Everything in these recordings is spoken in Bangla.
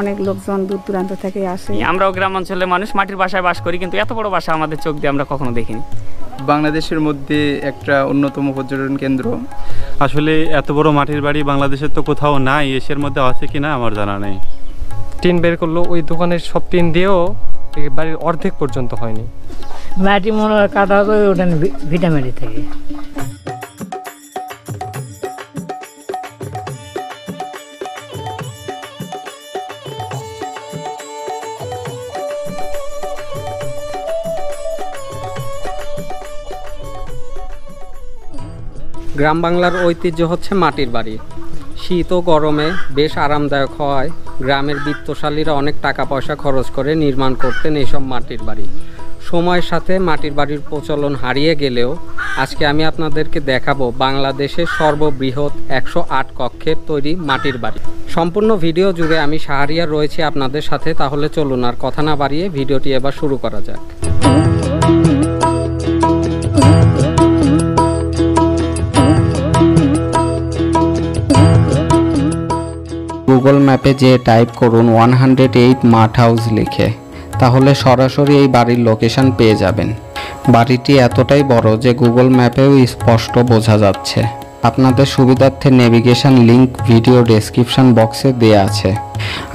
অনেক লোকজন দূর দূরান্ত থেকে আসে। আমরাও গ্রাম অঞ্চলের মানুষ, মাটির বাসায় বাস করি, কিন্তু এত বড় বাসা আমাদের চোখ দিয়ে আমরা কখনো দেখিনি। বাংলাদেশের মধ্যে একটা অন্যতম পর্যটন কেন্দ্র। আসলে এত বড় মাটির বাড়ি বাংলাদেশের তো কোথাও নাই, এশিয়ার মধ্যে আছে কিনা আমার জানা নেই। টিন বের করলো, ওই দোকানের সব টিন দিয়েও এই বাড়ির অর্ধেক পর্যন্ত হয়নি। মাটি মনে হয় কাটা করে ওঠেন ভিটামাটি থেকে। গ্রাম বাংলার ঐতিহ্য হচ্ছে মাটির বাড়ি। শীত ও গরমে বেশ আরামদায়ক হওয়ায় গ্রামের বিত্তশালীরা অনেক টাকা পয়সা খরচ করে নির্মাণ করতেন এইসব মাটির বাড়ি। সময়ের সাথে মাটির বাড়ির প্রচলন হারিয়ে গেলেও আজকে আমি আপনাদেরকে দেখাবো বাংলাদেশের সর্ববৃহৎ 108 কক্ষের তৈরি মাটির বাড়ি। সম্পূর্ণ ভিডিও জুড়ে আমি শাহরিয়ার রয়েছি আপনাদের সাথে। তাহলে চলুন আর কথা না বাড়িয়ে ভিডিওটি এবার শুরু করা যাক। গুগল ম্যাপে যে টাইপ করুন 108 মাঠ হাউস লিখে, তাহলে সরাসরি এই বাড়ির লোকেশন পেয়ে যাবেন। বাড়িটি এতটাই বড় যে গুগল ম্যাপেও স্পষ্ট বোঝা যাচ্ছে। আপনাদের সুবিধার্থে নেভিগেশন লিংক ভিডিও ডেসক্রিপশন বক্সে দেয়া আছে।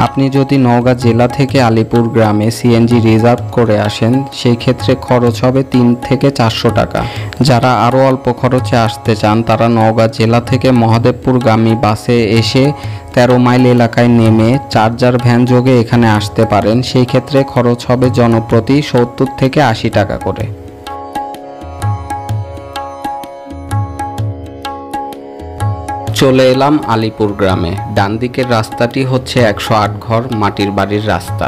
আপনি যদি নওগাঁ জেলা থেকে আলিপুর গ্রামে সিএনজি রিজার্ভ করে আসেন, সেই ক্ষেত্রে খরচ হবে 3 থেকে 400 টাকা। যারা আরও অল্প খরচে আসতে চান তারা নওগাঁ জেলা থেকে মহাদেবপুরগামী বাসে এসে 13 মাইল এলাকায় নেমে চার্জার ভ্যান যোগে এখানে আসতে পারেন। সেই ক্ষেত্রে খরচ হবে জনপ্রতি 70 থেকে 80 টাকা করে। চলে এলাম আলিপুর গ্রামে। ডান দিকের রাস্তাটি হচ্ছে 108 ঘর মাটির বাড়ির রাস্তা।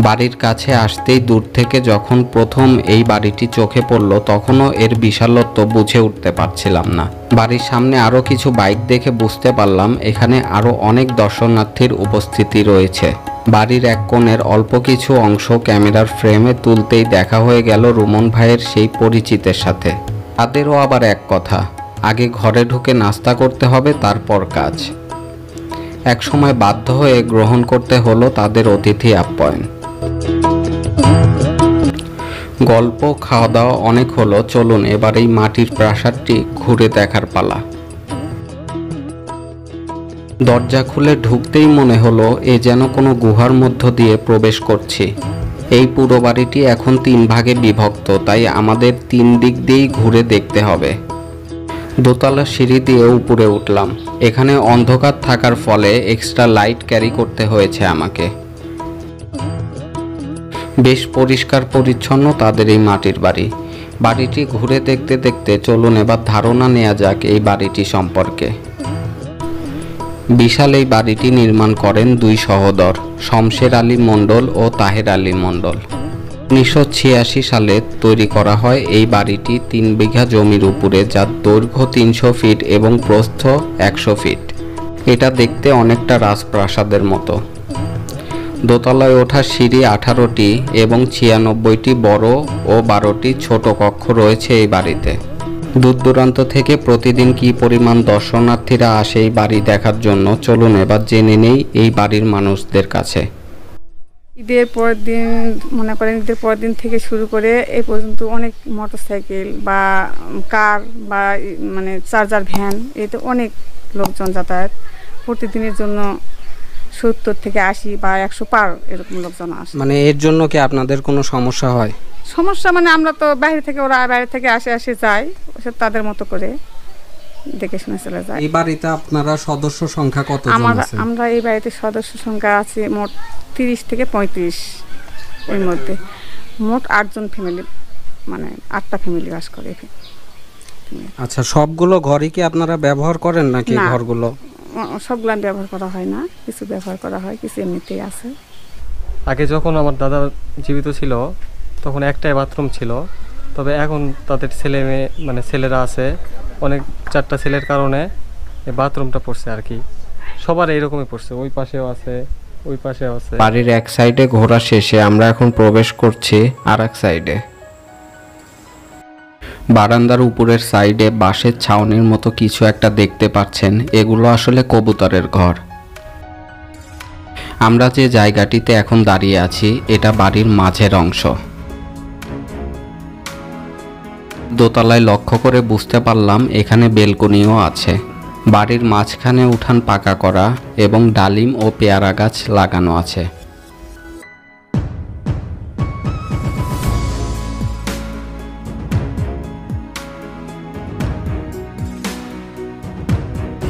বাড়ির কাছে আসতেই দূর থেকে যখন প্রথম এই বাড়িটি চোখে পড়ল, তখনও এর বিশালত্ব বুঝে উঠতে পারছিলাম না। বাড়ির সামনে আরও কিছু বাইক দেখে বুঝতে পারলাম এখানে আরও অনেক দর্শনার্থীর উপস্থিতি রয়েছে। বাড়ির এক কোণের অল্প কিছু অংশ ক্যামেরার ফ্রেমে তুলতেই দেখা হয়ে গেল রুমন ভাইয়ের সেই পরিচিতের সাথে। তাদেরও আবার এক কথা, আগে ঘরে ঢুকে নাস্তা করতে হবে, তারপর কাজ। এক সময় বাধ্য হয়ে গ্রহণ করতে হলো তাদের অতিথি আপ্যায়ন। গল্প খাওয়া দাওয়া অনেক হলো, চলুন এবার এই মাটির প্রাসাদটি ঘুরে দেখার পালা। দরজা খুলে ঢুকতেই মনে হলো এ যেন কোনো গুহার মধ্য দিয়ে প্রবেশ করছি। এই পুরো বাড়িটি এখন 3 ভাগে বিভক্ত, তাই আমাদের 3 দিক দিয়েই ঘুরে দেখতে হবে। দোতলা সিঁড়ি দিয়ে উপরে উঠলাম। এখানে অন্ধকার থাকার ফলে এক্সট্রা লাইট ক্যারি করতে হয়েছে আমাকে। বেশ পরিষ্কার পরিচ্ছন্ন তাদের এই মাটির বাড়ি। বাড়িটি ঘুরে দেখতে দেখতে চলুন এবার ধারণা নেওয়া যাক এই বাড়িটি সম্পর্কে। বিশাল এই বাড়িটি নির্মাণ করেন 2 সহোদর, শমশের আলী মণ্ডল ও তাহের আলী মণ্ডল। 1986 সালে তৈরি করা হয় এই বাড়িটি 3 বিঘা জমির উপরে, যার দৈর্ঘ্য 300 ফিট এবং প্রস্থ 100 ফিট। এটা দেখতে অনেকটা রাজপ্রাসাদের মতো। দোতলায় ওঠার সিঁড়ি 18টি এবং 96টি বড় ও 12টি ছোট কক্ষ রয়েছে এই বাড়িতে। দূর দূরান্ত থেকে প্রতিদিন কি পরিমাণ দর্শনার্থীরা আসে এই বাড়ি দেখার জন্য, চলুন এবার জেনে নেই এই বাড়ির মানুষদের কাছে। ঈদের পর দিন, মনে করেন ঈদের পর দিন থেকে শুরু করে এই পর্যন্ত অনেক মোটরসাইকেল বা কার বা মানে চার্জার ভ্যান, এতে অনেক লোকজন যাতায়াত। প্রতিদিনের জন্য 70 থেকে 80 বা 100 পার এরকম লোকজন আসে। মানে এর জন্য কি আপনাদের কোনো সমস্যা হয়? সমস্যা মানে আমরা তো বাইরে থেকে, ওরা বাইরে থেকে আসে যায়, তাদের মতো করে দেখে শুনে চলে যায়। এই বাড়িতে আপনারা সদস্য সংখ্যা কত? আমরা এই বাড়িতে সদস্য সংখ্যা আছে মোট 30 থেকে 35, এর মধ্যে মোট 8 জন ফ্যামিলি, মানে 8টা ফ্যামিলি বাস করে। আচ্ছা, সবগুলো ঘরই কি আপনারা ব্যবহার করেন নাকি? ঘরগুলো সবগুলো ব্যবহার করা হয় না, কিছু ব্যবহার করা হয়, কিছু এমনিতেই আছে। আগে যখন আমার দাদা জীবিত ছিল তখন একটাই বাথরুম ছিল, তবে এখন তাদের ছেলে মেয়ে মানে ছেলেরা আছে অনেক, 4টা ছেলের কারণে এই বাথরুমটা পড়ছে আর কি। সবার এইরকমই পড়ছে, ওই পাশেও আছে, ওই পাশেও আছে। বাড়ির এক সাইডে ঘোরা শেষে আমরা এখন প্রবেশ করছি আর এক সাইডে। বারান্দার উপরের সাইডে বাঁশের ছাউনির মতো কিছু একটা দেখতে পাচ্ছেন, এগুলো আসলে কবুতরের ঘর। আমরা যে জায়গাটিতে এখন দাঁড়িয়ে আছি এটা বাড়ির মাঝের অংশ। দোতলায় লক্ষ্য করে বুঝতে পারলাম এখানে বেলকনিও আছে। বাড়ির মাঝখানে উঠান পাকা করা এবং ডালিম ও পেয়ারা গাছ লাগানো আছে।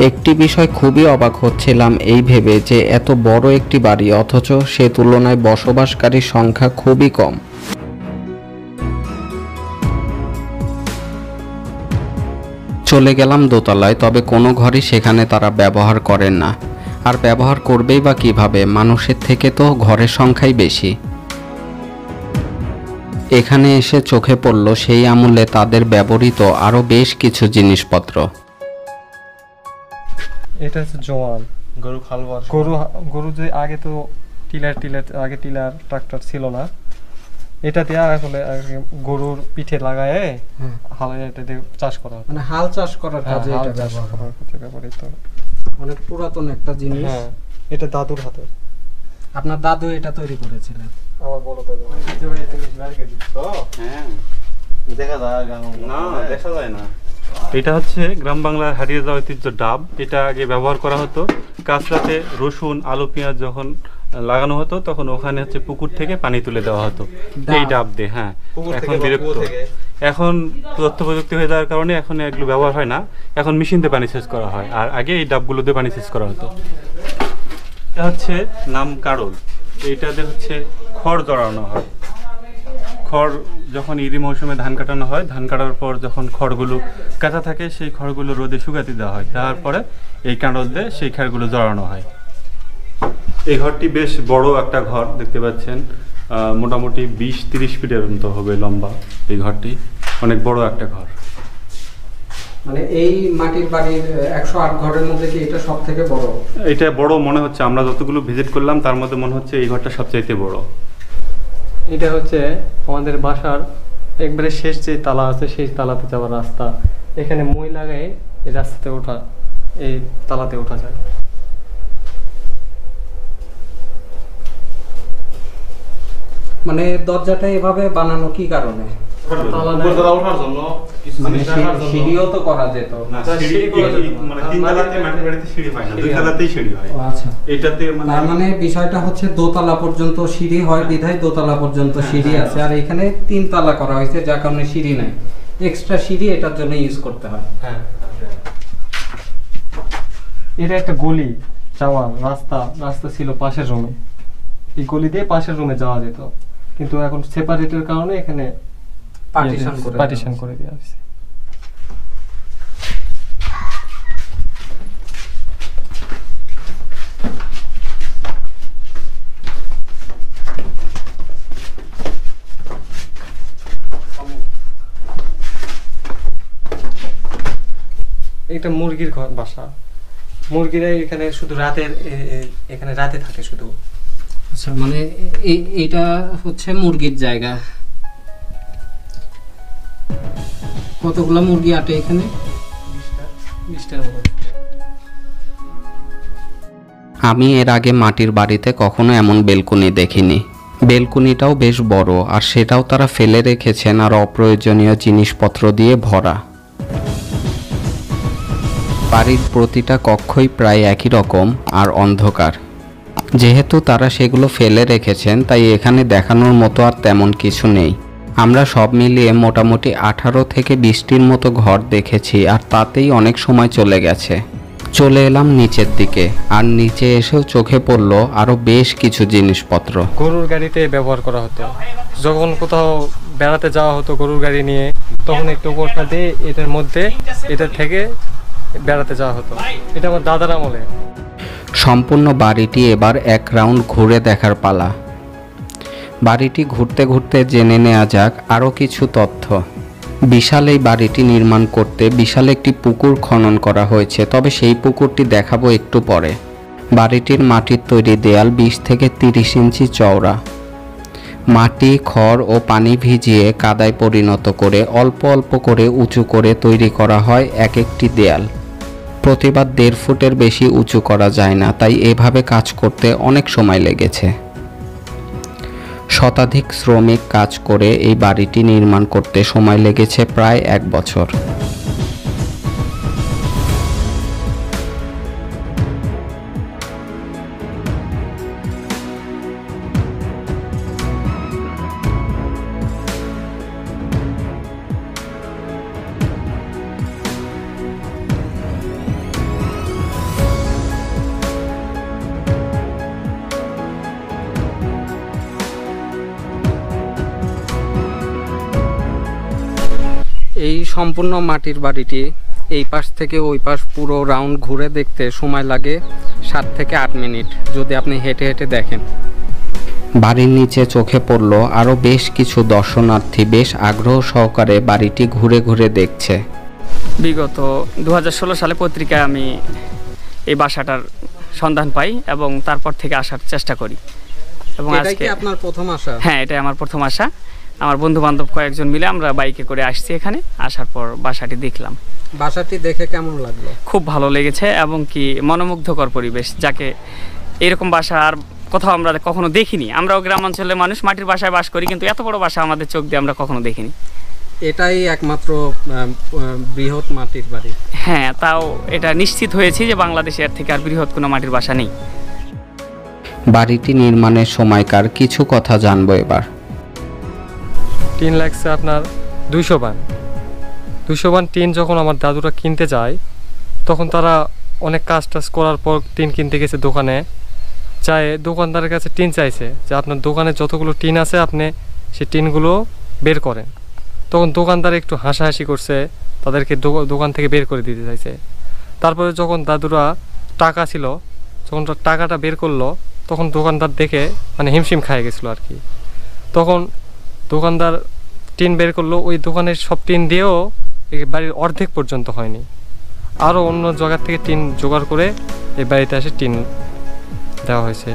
একটি বিষয় খুবই অবাক হচ্ছিলাম এই ভেবে যে এত বড় একটি বাড়ি অথচ সে তুলনায় বসবাসকারীর সংখ্যা খুবই কম। চলে গেলাম দোতলায়, তবে কোনো ঘরই সেখানে তারা ব্যবহার করেন না। আর ব্যবহার করবেই বা কিভাবে, মানুষের থেকে তো ঘরের সংখ্যাই বেশি। এখানে এসে চোখে পড়ল সেই আমলে তাদের ব্যবহৃত আরও বেশ কিছু জিনিসপত্র। এটা হচ্ছে জোয়ান গরু খালবার গরু যে আগে তো টিলার আগে টিলার ট্রাক্টর ছিল না, এটা দিয়ে আসলে গরুর পিঠে লাগায় হাল এটা দিয়ে চাষ করা হতো। মানে হাল চাষ করার কাজে এটা ব্যবহৃত। অনেক পুরাতন একটা জিনিস। হ্যাঁ, এটা দাদুর হাতে। আপনার দাদু এটা তৈরি করেছিলেন? আমার বড় দাদু। হ্যাঁ, দেখা যায় না। এটা হচ্ছে গ্রাম বাংলার হারিয়ে যাওয়া ঐতিহ্য ডাব। এটা আগে ব্যবহার করা হতো কাঁচরাতে রসুন আলু পেঁয়াজ যখন লাগানো হতো তখন ওখানে হচ্ছে পুকুর থেকে পানি তুলে দেওয়া হতো এই ডাব দিয়ে। হ্যাঁ, এখন বিরক্ত, এখন তথ্য প্রযুক্তি হয়ে যাওয়ার কারণে এখন এগুলো ব্যবহার হয় না, এখন মেশিন দিয়ে পানি সেচ করা হয়। আর আগে এই ডাবগুলো দিয়ে পানি সেচ করা হতো। এটা হচ্ছে নাম কারল। এইটাতে হচ্ছে খড় জড়ানো হয়। খড় যখন ইরি মৌসুমে ধান কাটানো হয়, ধান কাটার পর যখন খড়গুলো কাঁচা থাকে সেই খড়গুলো রোদে শুকাতে দেওয়া হয়, দেওয়ার পরে এই কাঁড়ল দিয়ে সেই খড়গুলো জড়ানো হয়। এই ঘরটি বেশ বড় একটা ঘর দেখতে পাচ্ছেন, মোটামুটি 20-30 ফিটের মতো হবে লম্বা। এই ঘরটি অনেক বড় একটা ঘর। মানে এই মাটির বাড়ির 108 ঘরের মধ্যে কি এটা সব থেকে বড়? এটা বড় মনে হচ্ছে, আমরা যতগুলো ভিজিট করলাম তার মধ্যে মনে হচ্ছে এই ঘরটা সবচাইতে বড়। এটা হচ্ছে আমাদের বাসার একবারে শেষ যে তালা আছে সেই তালাতে যাওয়ার রাস্তা। এখানে মই লাগায় এই রাস্তাতে ওঠা, এই তালাতে ওঠা যায়। মানে দরজাটা এভাবে বানানো কি কারণে? মানে সিঁড়িও তো করা যেত। তার মানে বিষয়টা হচ্ছে দোতলা পর্যন্ত সিঁড়ি হয় বিধায় দোতলা পর্যন্ত সিঁড়ি আছে, আর এখানে 3 তলা করা হয়েছে যার কারণে সিঁড়ি নাই, এক্সট্রা সিঁড়ি এটার জন্য ইউজ করতে হয়। হ্যাঁ, এটা একটা গলি যাওয়ার রাস্তা ছিল পাশের রুমে। এই গলি দিয়ে পাশের রুমে যাওয়া যেত, কিন্তু এখন সেপারেটের কারণে এখানে পার্টিশন করে দেওয়া হয়েছে। এটা মুরগির ঘর বাসা। মুরগিরা এখানে শুধু এখানে রাতে থাকে শুধু। আচ্ছা, মানে এটা হচ্ছে মুরগির জায়গা। কতগুলা মুরগি আটে এখানে? 20টার মতো। আমি এর আগে মাটির বাড়িতে কখনো এমন বেলকনি দেখিনি। বেলকনিটাও বেশ বড়, আর সেটাও তারা ফেলে রেখেছেন আর অপ্রয়োজনীয় জিনিসপত্র দিয়ে ভরা। বাড়ির প্রতিটা কক্ষই প্রায় একই রকম আর অন্ধকার। যেহেতু তারা সেগুলো ফেলে রেখেছেন তাই এখানে দেখানোর মতো আর তেমন কিছু নেই। আমরা সব মিলিয়ে মোটামুটি 18 থেকে 20টির মতো ঘর দেখেছি, আর তাতেই অনেক সময় চলে গেছে। চলে এলাম নিচের দিকে, আর নিচে এসেও চোখে পড়লো আরও বেশ কিছু জিনিসপত্র। গরুর গাড়িতে ব্যবহার করা হতো। যখন কোথাও বেড়াতে যাওয়া হতো গরুর গাড়ি নিয়ে, তখন একটু উপরটা দিয়ে এটা থেকে বেড়াতে যাওয়া হতো। এটা আমার দাদার আমলে। সম্পূর্ণ বাড়িটি এবার এক রাউন্ড ঘুরে দেখার পালা। বাড়িটি ঘুরতে ঘুরতে জেনে নেওয়া যাক আরও কিছু তথ্য। বিশাল এই বাড়িটি নির্মাণ করতে বিশাল একটি পুকুর খনন করা হয়েছে, তবে সেই পুকুরটি দেখাবো একটু পরে। বাড়িটির মাটির তৈরি দেয়াল 20 থেকে 30 ইঞ্চি চওড়া। মাটি, খড় ও পানি ভিজিয়ে কাদায় পরিণত করে অল্প অল্প করে উঁচু করে তৈরি করা হয় এক একটি দেয়াল। প্রতিবার 1.5 ফুটের বেশি উঁচু করা যায় না, তাই এভাবে কাজ করতে অনেক সময় লেগেছে। শতাধিক শ্রমিক কাজ করে এই বাড়িটি নির্মাণ করতে সময় লেগেছে প্রায় 1 বছর। এই সম্পূর্ণ মাটির বাড়িটি এই পাশ থেকে ওই পাশ পুরো রাউন্ড ঘুরে দেখতে সময় লাগে 7 থেকে 8 মিনিট যদি আপনি হেঁটে হেঁটে দেখেন। বাড়ির নিচে চোখে পড়ল আরও বেশ কিছু দর্শনার্থী বেশ আগ্রহ সহকারে বাড়িটি ঘুরে ঘুরে দেখছে। বিগত 2016 সালে পত্রিকায় আমি এই বাসাটার সন্ধান পাই এবং তারপর থেকে আসার চেষ্টা করি এবং আজকে আপনার প্রথম আসা? হ্যাঁ, এটাই আমার প্রথম আসা। আমার বন্ধু বান্ধব কয়েকজন মিলে আমরা বাইকে করে আসছি এখানে। আসার পর বাসাটি দেখলাম। বাসাটি দেখে কেমন লাগলো? খুব ভালো লেগেছে এবং কি মনোমুগ্ধকর পরিবেশ, যাকে এরকম বাসা আর কোথাও আমরা কখনো দেখিনি। আমরাও গ্রামাঞ্চলের মানুষ, মাটির বাসায় বাস করি, কিন্তু এত বড় বাসা আমাদের চোখ দিয়ে আমরা কখনো দেখিনি। এটাই একমাত্র বৃহৎ মাটির বাড়ি? হ্যাঁ, তাও এটা নিশ্চিত হয়েছি যে বাংলাদেশে এর থেকে আর বৃহৎ কোনো মাটির বাসা নেই। বাড়িটি নির্মাণের সময়কার কিছু কথা জানবো এবার। টিন লাগছে আপনার 200 বান টিন। যখন আমার দাদুরা কিনতে যায় তখন তারা অনেক কাজ টাজ করার পর টিন কিনতে গেছে দোকানে, চায় দোকানদারের কাছে টিন চাইছে যে আপনার দোকানে যতগুলো টিন আছে আপনি সেই টিনগুলো বের করেন। তখন দোকানদার একটু হাসাহাসি করছে, তাদেরকে দোকান থেকে বের করে দিতে চাইছে। তারপরে যখন দাদুরা টাকা ছিল, যখন টাকাটা বের করলো তখন দোকানদার দেখে মানে হিমশিম খায় গেছিলো আর কি। তখন দোকানদার টিন বের করলো, ওই দোকানের সব টিন দিয়েও এই বাড়ির অর্ধেক পর্যন্ত হয়নি। আরও অন্য জায়গা থেকে টিন জোগাড় করে এই বাড়িতে এসে টিন দেওয়া হয়েছে।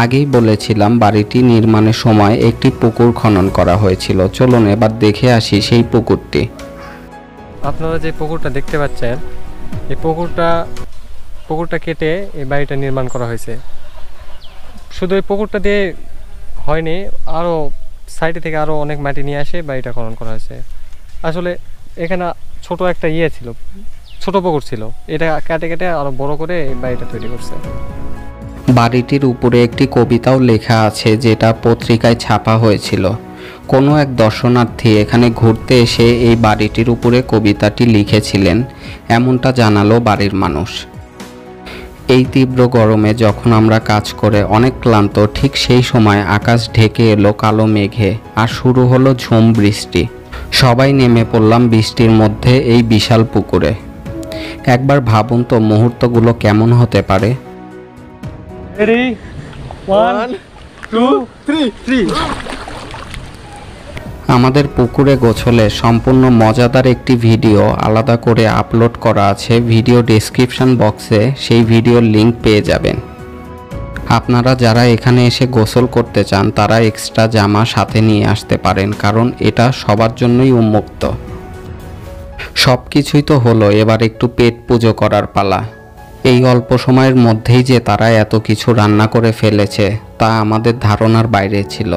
আগেই বলেছিলাম বাড়িটি নির্মাণের সময় একটি পুকুর খনন করা হয়েছিল। চলুন এবার দেখে আসি সেই পুকুরটি। আপনারা যে পুকুরটা দেখতে পাচ্ছেন, এই পুকুরটা কেটে এই বাড়িটা নির্মাণ করা হয়েছে। শুধু এই পুকুরটা দিয়ে হয়নি, আরও সাইডে থেকে আরও অনেক মাটি নিয়ে আসে বাড়িটা খনন করা হয়েছে। আসলে এখানে ছোট একটা ছিল, ছোট পুকুর ছিল, এটা কেটে কেটে আরও বড় করে এই বাড়িটা তৈরি করছে। বাড়িটির উপরে একটি কবিতাও লেখা আছে, যেটা পত্রিকায় ছাপা হয়েছিল। কোনো এক দর্শনার্থী এখানে ঘুরতে এসে এই বাড়িটির উপরে কবিতাটি লিখেছিলেন, এমনটা জানালো বাড়ির মানুষ। এই তীব্র গরমে যখন আমরা কাজ করে অনেক ক্লান্ত, ঠিক সেই সময় আকাশ ঢেকে এলো কালো মেঘে আর শুরু হলো ঝুম বৃষ্টি। সবাই নেমে পড়লাম বৃষ্টির মধ্যে এই বিশাল পুকুরে। একবার ভাবুন তো মুহূর্তগুলো কেমন হতে পারে। আমাদের পুকুরে গোছলে সম্পূর্ণ মজাদার একটি ভিডিও আলাদা করে আপলোড করা আছে। ভিডিও ডেসক্রিপশন বক্সে সেই ভিডিওর লিংক পেয়ে যাবেন। আপনারা যারা এখানে এসে গোসল করতে চান তারা এক্সট্রা জামা সাথে নিয়ে আসতে পারেন, কারণ এটা সবার জন্যই উন্মুক্ত। সব কিছুই তো হলো, এবার একটু পেট পুজো করার পালা। এই অল্প সময়ের মধ্যেই যে তারা এত কিছু রান্না করে ফেলেছে তা আমাদের ধারণার বাইরে ছিল।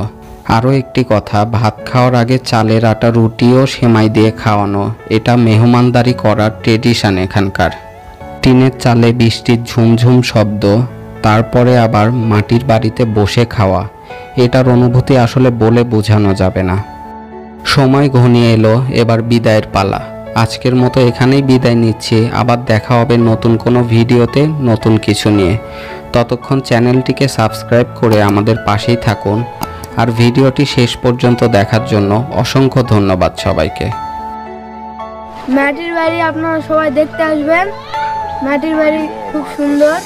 আরও একটি কথা, ভাত খাওয়ার আগে চালের আটা রুটিও সেমাই দিয়ে খাওয়ানো, এটা মেহমানদারি করার ট্রেডিশন এখানকার। টিনের চালে বৃষ্টির ঝুমঝুম শব্দ, তারপরে আবার মাটির বাড়িতে বসে খাওয়া, এটার অনুভূতি আসলে বলে বোঝানো যাবে না। সময় ঘনিয়ে এলো, এবার বিদায়ের পালা। আজকের মতো এখানেই বিদায় নিচ্ছি। আবার দেখা হবে নতুন কোনো ভিডিওতে নতুন কিছু নিয়ে। ততক্ষণ চ্যানেলটিকে সাবস্ক্রাইব করে আমাদের পাশেই থাকুন। আর ভিডিওটি শেষ পর্যন্ত দেখার জন্য অসংখ্য ধন্যবাদ সবাইকে। মাটির বাড়ি আপনারা সবাই দেখতে আসবেন। মাটির বাড়ি খুব সুন্দর।